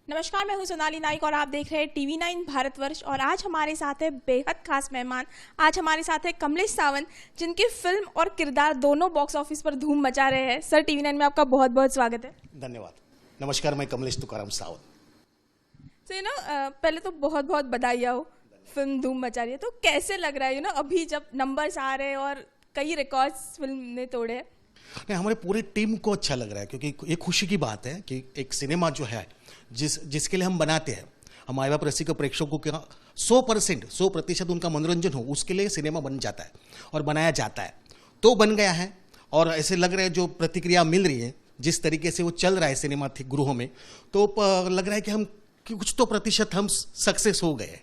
नमस्कार, मैं हूं सोनाली नाइक और आप देख रहे हैं TV9 भारतवर्ष। और आज हमारे साथ है बेहद खास मेहमान। आज हमारे साथ है कमलेश सावंत, जिनकी फिल्म और किरदार दोनों बॉक्स ऑफिस पर धूम मचा रहे हैं। सर, TV9 में आपका बहुत बहुत स्वागत है। धन्यवाद। नमस्कार, मैं कमलेश तुकाराम सावंत। पहले तो बहुत बहुत बधाइयाँ हो, फिल्म धूम मचा रही है। तो कैसे लग रहा है अभी जब नंबर्स आ रहे हैं और कई रिकॉर्ड्स फिल्म ने तोड़े हैं? नहीं, हमारे पूरी टीम को अच्छा लग रहा है क्योंकि ये खुशी की बात है कि एक सिनेमा जो है जिसके लिए हम बनाते हैं, हमारे वहाँ रसिक प्रेक्षकों का 100% उनका मनोरंजन हो, उसके लिए सिनेमा बन जाता है और बनाया जाता है। तो बन गया है और ऐसे लग रहा है जो प्रतिक्रिया मिल रही है, जिस तरीके से वो चल रहा है सिनेमा गृहों में, तो लग रहा है कि कुछ तो प्रतिशत हम सक्सेस हो गए।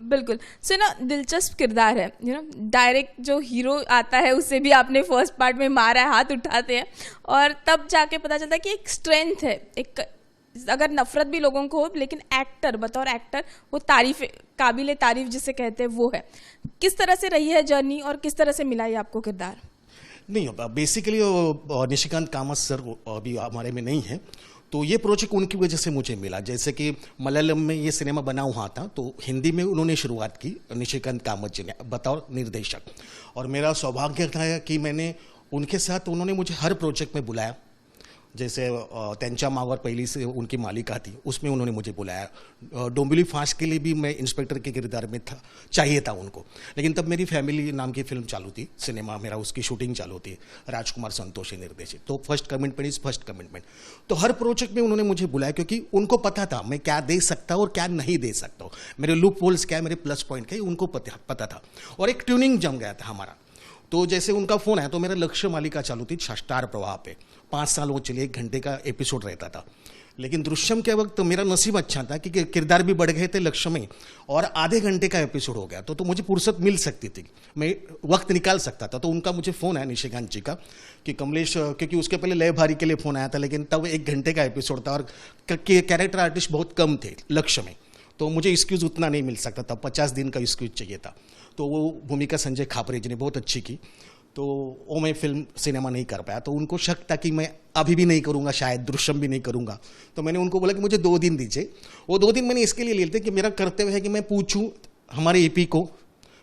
बिल्कुल। दिलचस्प किरदार है। डायरेक्ट जो हीरो आता है उसे भी आपने फर्स्ट पार्ट में मारा है, हाथ उठाते हैं, और तब जाके पता चलता है कि एक स्ट्रेंथ है, एक अगर नफरत भी लोगों को हो, लेकिन एक्टर बतौर एक्टर वो काबिले तारीफ जिसे कहते हैं वो है। किस तरह से रही है जर्नी और किस तरह से मिला ये आपको किरदार? नहीं, बेसिकली निशिकांत कामत सर अभी हमारे में नहीं है, तो ये प्रोजेक्ट उनकी वजह से मुझे मिला। जैसे कि मलयालम में ये सिनेमा बना हुआ था, तो हिंदी में उन्होंने शुरुआत की निशिकांत कामत जी ने बतौर निर्देशक, और मेरा सौभाग्य था कि मैंने उनके साथ, उन्होंने मुझे हर प्रोजेक्ट में बुलाया। जैसे त्यांच्या मावर पहली से उनकी मालिका थी, उसमें उन्होंने मुझे बुलाया। डोंबिवली फास्ट के लिए भी मैं इंस्पेक्टर के किरदार में था, चाहिए था उनको, लेकिन तब मेरी फैमिली नाम की फिल्म चालू थी, सिनेमा मेरा, उसकी शूटिंग चालू थी, राजकुमार संतोषी निर्देशित। तो first commitment is first commitment. तो हर प्रोजेक्ट में उन्होंने मुझे बुलाया क्योंकि उनको पता था मैं क्या दे सकता हूँ और क्या नहीं दे सकता हूँ, मेरे लूप होल्स क्या है, मेरे प्लस पॉइंट क्या है, उनको पता था। और एक ट्यूनिंग जम गया था हमारा। तो जैसे उनका फ़ोन आया तो मेरा लक्ष्य मालिका चालू थी स्टार प्रवाह पे, 5 साल वो चलिए, 1 घंटे का एपिसोड रहता था। लेकिन दृश्यम के वक्त तो मेरा नसीब अच्छा था कि किरदार भी बढ़ गए थे लक्ष्य में, और आधे घंटे का एपिसोड हो गया, तो मुझे फुर्सत मिल सकती थी, मैं वक्त निकाल सकता था। तो उनका मुझे फ़ोन आया निशिकांत जी का कि कमलेश, क्योंकि उसके पहले लय भारी के लिए फ़ोन आया था, लेकिन तब 1 घंटे का एपिसोड था और कैरेक्टर आर्टिस्ट बहुत कम थे लक्ष्य में, तो मुझे एक्सक्यूज़ उतना नहीं मिल सकता था, 50 दिन का एक्सक्यूज़ चाहिए था। तो वो भूमिका संजय खापरे जी ने बहुत अच्छी की, तो वो मैं फिल्म सिनेमा नहीं कर पाया। तो उनको शक था कि मैं अभी भी नहीं करूँगा, शायद दृश्यम भी नहीं करूँगा। तो मैंने उनको बोला कि मुझे 2 दिन दीजिए। वो 2 दिन मैंने इसके लिए लिए थे कि मेरा कर्तव्य है कि मैं पूछूं हमारे EP को,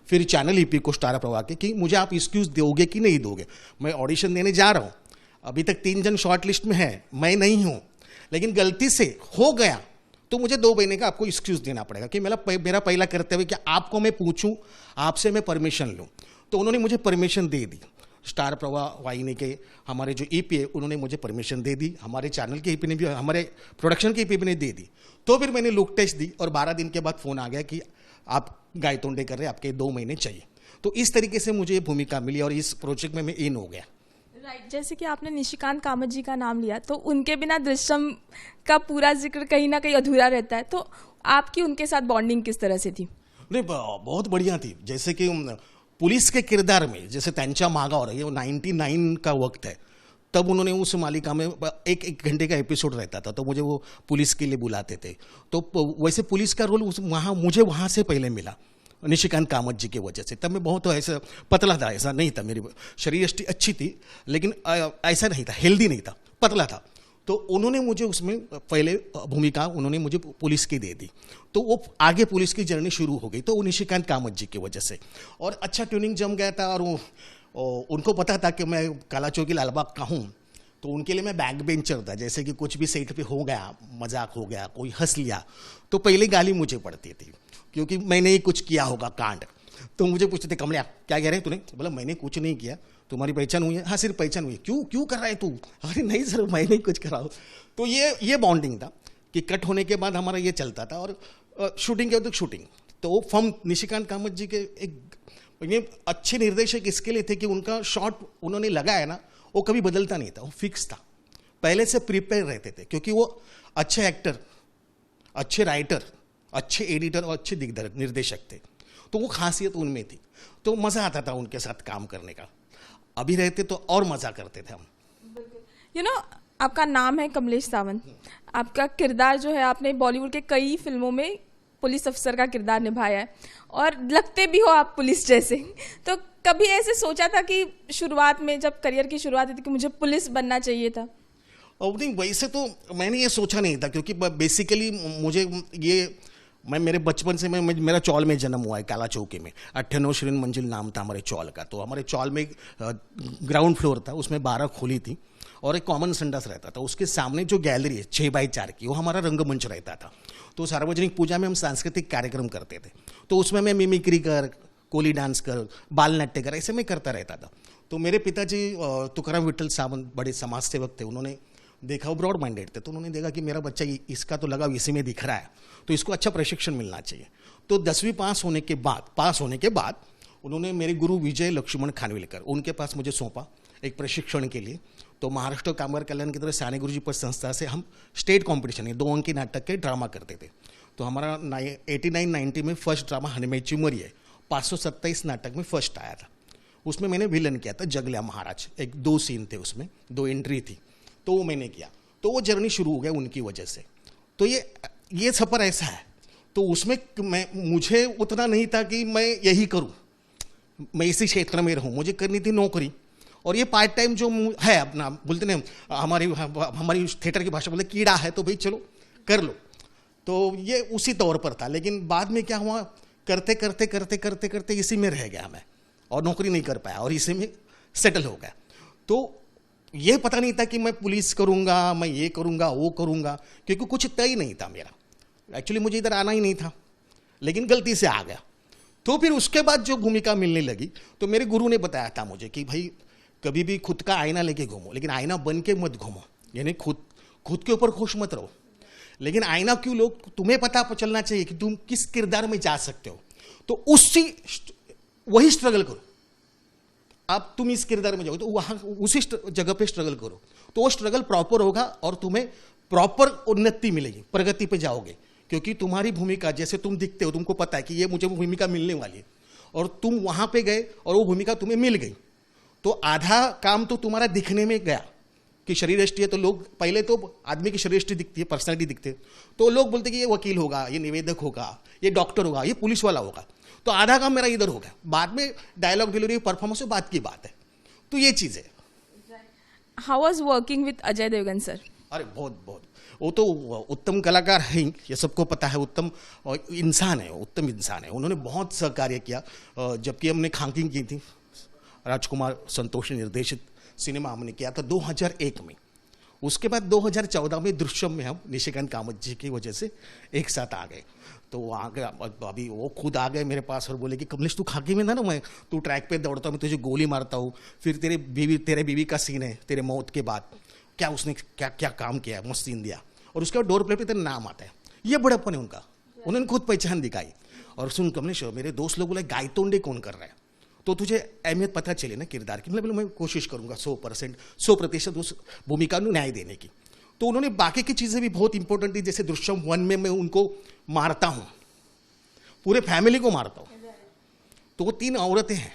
फिर चैनल EP को स्टार प्रवाह के, कि मुझे आप एक्सक्यूज़ दोगे कि नहीं दोगे। मैं ऑडिशन देने जा रहा हूँ, अभी तक 3 जन शॉर्ट लिस्ट में है, मैं नहीं हूँ, लेकिन गलती से हो गया तो मुझे 2 महीने का आपको एक्सक्यूज़ देना पड़ेगा, कि मेरा पहला कर्तव्य कि आपको मैं पूछूं, आपसे मैं परमिशन लूं। तो उन्होंने मुझे परमिशन दे दी। स्टार प्रवाह वाहिनी के हमारे जो EP है, उन्होंने मुझे परमिशन दे दी, हमारे चैनल के EP ने भी, हमारे प्रोडक्शन के EP ने दे दी। तो फिर मैंने लुक टेस्ट दी और 12 दिन के बाद फ़ोन आ गया कि आप गायतोंडे कर रहे हैं, आपके 2 महीने चाहिए। तो इस तरीके से मुझे भूमिका मिली और इस प्रोजेक्ट में मैं इन हो गया। राइट। जैसे कि आपने निशिकांत कामत जी का नाम लिया, तो उनके बिना दृश्यम का पूरा जिक्र कहीं ना कहीं अधूरा रहता है। तो आपकी उनके साथ बॉन्डिंग किस तरह से थी? नहीं, बहुत बढ़िया थी। जैसे कि पुलिस के किरदार में, जैसे त्यांच्या मागावर, ये 99 का वक्त है, तब उन्होंने उस मालिका में 1 घंटे का एपिसोड रहता था, तो मुझे वो पुलिस के लिए बुलाते थे। तो वैसे पुलिस का रोल मुझे वहाँ से पहले मिला निशिकांत कामत जी की वजह से। तब मैं बहुत ऐसा पतला था, ऐसा नहीं था, मेरी शरीर यष्टि अच्छी थी, लेकिन ऐसा नहीं था, हेल्दी नहीं था, पतला था। तो उन्होंने मुझे उसमें पहले भूमिका उन्होंने मुझे पुलिस की दे दी, तो वो आगे पुलिस की जर्नी शुरू हो गई, तो वो निशिकांत कामत जी की वजह से। और अच्छा ट्यूनिंग जम गया था, और उनको पता था कि मैं काला चौकी लालबाग का हूँ, तो उनके लिए मैं बैक बेंचर था। जैसे कि कुछ भी सेट पे हो गया, मजाक हो गया, कोई हंस लिया, तो पहले गाली मुझे पड़ती थी, क्योंकि मैंने ही कुछ किया होगा कांड। तो मुझे पूछते थे, कमलिया क्या कह रहे हैं तूने? बोला मैंने कुछ नहीं किया, तुम्हारी पहचान हुई है? हाँ, सिर्फ पहचान हुई है। क्यों कर रहा है तू? अरे नहीं सर, मैं नहीं कुछ कर रहा हूँ। तो ये बॉन्डिंग था कि कट होने के बाद हमारा ये चलता था, और शूटिंग के बाद शूटिंग। तो वो फॉर्म निशिकांत कामत जी के एक अच्छे निर्देशक इसके लिए थे कि उनका शॉट उन्होंने लगाया ना, वो कभी बदलता नहीं था, वो फिक्स था, पहले से प्रिपेयर रहते थे, क्योंकि वो अच्छे एक्टर, अच्छे राइटर, अच्छे एडिटर और अच्छे निर्देशक थे। तो वो खासियत उनमें थी, तो मज़ा आता था उनके साथ काम करने का। अभी रहते तो और मज़ा करते थे हम। आपका नाम है कमलेश सावंत, आपका किरदार जो है, आपने बॉलीवुड के कई फिल्मों में पुलिस अफसर का किरदार निभाया है, और लगते भी हो आप पुलिस जैसे। तो कभी ऐसे सोचा था कि शुरुआत में, जब करियर की शुरुआत हुई थी, कि मुझे पुलिस बनना चाहिए था? और नहीं, वैसे तो मैंने ये सोचा नहीं था, क्योंकि बेसिकली मुझे ये, मैं मेरे बचपन से मेरा चौल में जन्म हुआ है, काला चौकी में। 98 श्रीन मंजिल नाम था हमारे चौल का। तो हमारे चौल में ग्राउंड फ्लोर था, उसमें 12 खोली थी और एक कॉमन संडास रहता था। उसके सामने जो गैलरी है 6x4 की, वो हमारा रंगमंच रहता था। तो सार्वजनिक पूजा में हम सांस्कृतिक कार्यक्रम करते थे, तो उसमें मैं मिमिक्री कर, कोली डांस कर, बाल नाट्य कर, ऐसे मैं करता रहता था। तो मेरे पिताजी तुकाराम विठल सावंत बड़े समाज सेवक थे, उन्होंने देखा, वो ब्रॉड माइंडेड थे, तो उन्होंने देखा कि मेरा बच्चा इसका तो लगाव इसी में दिख रहा है, तो इसको अच्छा प्रशिक्षण मिलना चाहिए। तो 10वीं पास होने के बाद उन्होंने मेरे गुरु विजय लक्ष्मण खानविलकर, उनके पास मुझे सौंपा एक प्रशिक्षण के लिए। तो महाराष्ट्र कामगार कल्याण की तरफ साने गुरुजी पद संस्था से हम स्टेट कॉम्पिटिशन में 2 अंकी नाटक के ड्रामा करते थे। तो हमारा 89-90 में फर्स्ट ड्रामा हनुमैची मरिये 527 नाटक में फर्स्ट आया था। उसमें मैंने विलन किया था जगल्या महाराज, 2 सीन थे उसमें, 2 एंट्री थी, तो वो मैंने किया। तो वो जर्नी शुरू हो गया उनकी वजह से। तो ये सफ़र ऐसा है। तो उसमें मुझे उतना नहीं था कि मैं यही करूं, मैं इसी क्षेत्र में रहूं, मुझे करनी थी नौकरी। और ये पार्ट टाइम जो है अपना, बोलते ना हमारी थिएटर की भाषा बोलते कीड़ा है, तो भाई चलो कर लो। तो ये उसी तौर पर था। लेकिन बाद में क्या हुआ, करते करते करते करते करते इसी में रह गया मैं, और नौकरी नहीं कर पाया और इसी में सेटल हो गया। तो ये पता नहीं था कि मैं पुलिस करूंगा, मैं ये करूंगा, वो करूंगा, क्योंकि कुछ तय नहीं था मेरा। एक्चुअली मुझे इधर आना ही नहीं था, लेकिन गलती से आ गया। तो फिर उसके बाद जो भूमिका मिलने लगी, तो मेरे गुरु ने बताया था मुझे कि भाई कभी भी खुद का आईना लेके घूमो, लेकिन आईना बन के मत घूमो, यानी खुद के ऊपर खुश मत रहो। लेकिन आईना क्यों लो, तुम्हें पता चलना चाहिए कि तुम किस किरदार में जा सकते हो। तो वही स्ट्रगल करो। अब तुम इस किरदार में जाओगे तो वहां उसी जगह पे स्ट्रगल करो, तो वो स्ट्रगल प्रॉपर होगा और तुम्हें प्रॉपर उन्नति मिलेगी, प्रगति पे जाओगे। क्योंकि तुम्हारी भूमिका, जैसे तुम दिखते हो, तुमको पता है कि ये मुझे भूमिका मिलने वाली है, और तुम वहां पे गए और वो भूमिका तुम्हें मिल गई, तो आधा काम तो तुम्हारा दिखने में गया कि शरीर यष्टि है। तो लोग पहले तो आदमी की शरीर यष्टि दिखती है, पर्सनैलिटी दिखते, तो लोग बोलते कि ये वकील होगा, ये निवेदक होगा, ये डॉक्टर होगा, ये पुलिस वाला होगा। तो आधा काम मेरा इधर हो गया। बाद में डायलॉग डिलीवरी, परफॉर्मेंस बात की बात है। तो ये चीज़ है। How was working with Ajay Devgan sir? अरे बहुत वो तो उत्तम कलाकार हैं, ये सबको पता है। उत्तम इंसान है, उत्तम इंसान है। उन्होंने बहुत सहकार्य किया। जबकि हमने खांकी की थी, राजकुमार संतोष निर्देशित सिनेमा हमने किया था 2001 में। उसके बाद 2014 में दृश्यम में हम निशिकांत कामत जी की वजह से एक साथ आ गए। तो आगे अभी वो खुद आ गए मेरे पास और बोले कि कमलेश तू खाकी में था ना, मैं तू ट्रैक पे दौड़ता हूँ, मैं तुझे गोली मारता हूँ, फिर तेरे बीवी का सीन है तेरे मौत के बाद, क्या उसने क्या काम किया, मस्त सीन दिया, और उसके बाद डोर प्लेट पे तेरा नाम आता है। ये बड़प्पन है उनका, उन्होंने खुद पहचान दिखाई। और सुन कमलेश, मेरे दोस्त लोग बोले गायतोंडे कौन कर रहा है, तो तुझे अहमियत पता चले ना किरदार की। मतलब मैं कोशिश करूंगा 100% उस भूमिका को न्याय देने की। तो उन्होंने बाकी की चीज़ें भी बहुत इंपॉर्टेंट थी, जैसे दृश्यम 1 में मैं उनको मारता हूँ, पूरे फैमिली को मारता हूँ। तो वो 3 औरतें हैं,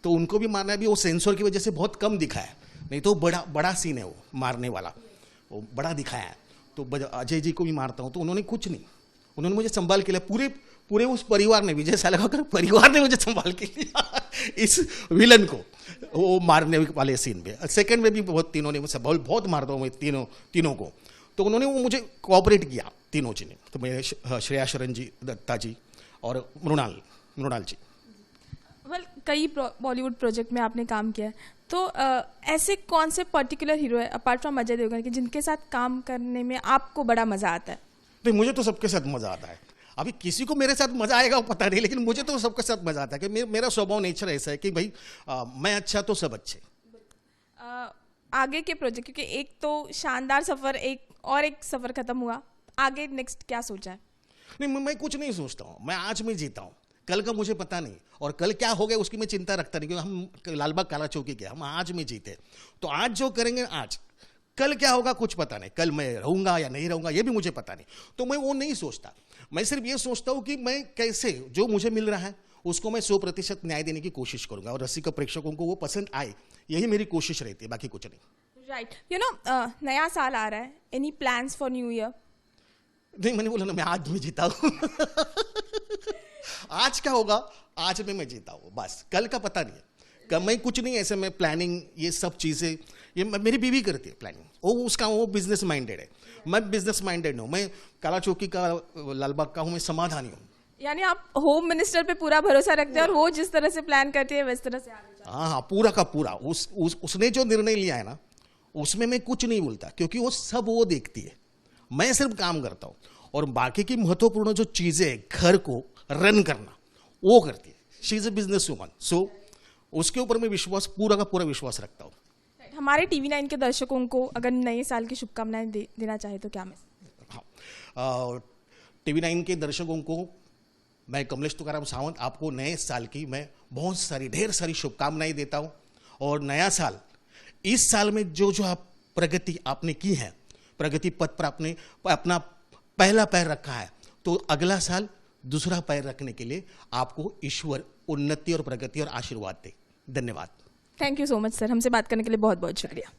तो उनको भी मारना भी वो सेंसर की वजह से बहुत कम दिखा है, नहीं तो बड़ा सीन है वो मारने वाला, वो बड़ा दिखाया है। तो अजय जी को भी मारता हूँ, तो उन्होंने कुछ नहीं, उन्होंने मुझे संभाल के लिया। पूरे उस परिवार ने, विजय सालगांवकर परिवार ने मुझे संभाल के लिया इस विलन को, वो मारने वाले सीन में। सेकंड में भी तीनों ने मुझसे बहुत मारता हूँ मैं तीनों को। तो उन्होंने वो मुझे कोऑपरेट किया तीनों जी ने। तो मेरे श्रेया शरण जी, दत्ता जी और मृणाल जी। कई बॉलीवुड प्रोजेक्ट में आपने काम किया है, तो ऐसे कौन से पर्टिकुलर हीरो है अपार्ट फ्रॉम अजय देवगन के जिनके साथ काम करने में आपको बड़ा मजा आता है? नहीं, मुझे तो सबके साथ मजा आता है। अभी किसी को मेरे साथ मजा आएगा वो पता नहीं, लेकिन मुझे तो सबके साथ मजा आता है कि मेरा स्वभाव नेचर ऐसा है कि भाई मैं अच्छा तो सब अच्छे। आगे के प्रोजेक्ट, क्योंकि एक तो शानदार सफर, एक सफर खत्म हुआ, आगे नेक्स्ट क्या सोचा है? नहीं, मैं कुछ नहीं सोचता हूँ, मैं आज में जीता हूँ, कल का मुझे पता नहीं, और कल क्या हो गया उसकी मैं चिंता रखता नहीं, क्योंकि हम लालबाग काला चौकी के, हम आज में जीते। तो आज जो करेंगे आज, कल क्या होगा कुछ पता नहीं, कल मैं रहूंगा या नहीं रहूंगा ये भी मुझे पता नहीं। तो मैं वो नहीं सोचता, मैं सिर्फ ये सोचता हूँ कि मैं कैसे जो मुझे मिल रहा है उसको मैं 100% न्याय देने की कोशिश करूंगा, और रसिक प्रेक्षकों को वो पसंद आए, यही मेरी कोशिश रहती है, बाकी कुछ नहीं। राइट, नया साल आ रहा है, any plans for new year? नहीं, मैंने बोला ना मैं आज में जीता हूँ आज क्या होगा, आज में मैं जीता हूँ बस, कल का पता नहीं है। मैं कुछ नहीं ऐसे, मैं प्लानिंग ये सब चीज़ें ये मेरी बीवी करती है प्लानिंग, वो बिजनेस माइंडेड है, मैं बिजनेस माइंडेड हूँ, मैं काला चौकी का लालबाग का हूँ, मैं समाधानी हूँ। यानी आप होम मिनिस्टर पे पूरा भरोसा रखते हैं और वो जिस तरह से प्लान करती है वैस तरह से आगे जाते हाँ, पूरा का पूरा उसने जो निर्णय लिया है ना, उसमें मैं कुछ नहीं बोलता, क्योंकि वो देखती है, मैं सिर्फ काम करता हूँ, और बाकी की महत्वपूर्ण जो चीजें घर को रन करना वो करती है। She is a business woman, so उसके ऊपर मैं पूरा का पूरा विश्वास रखता हूँ। हैं। हमारे TV9 के दर्शकों को अगर नए साल की शुभकामनाएं देना चाहे तो क्या मैसेज? हाँ, TV9 के दर्शकों को मैं कमलेश तुकाराम सावंत आपको नए साल की मैं ढेर सारी शुभकामनाएं देता हूँ। और नया साल, इस साल में जो आप प्रगति आपने की है, प्रगति पथ पर आपने अपना पहला पैर रखा है, तो अगला साल दूसरा पैर रखने के लिए आपको ईश्वर उन्नति और प्रगति और आशीर्वाद दे। धन्यवाद। Thank you so much sir, हमसे बात करने के लिए बहुत बहुत शुक्रिया।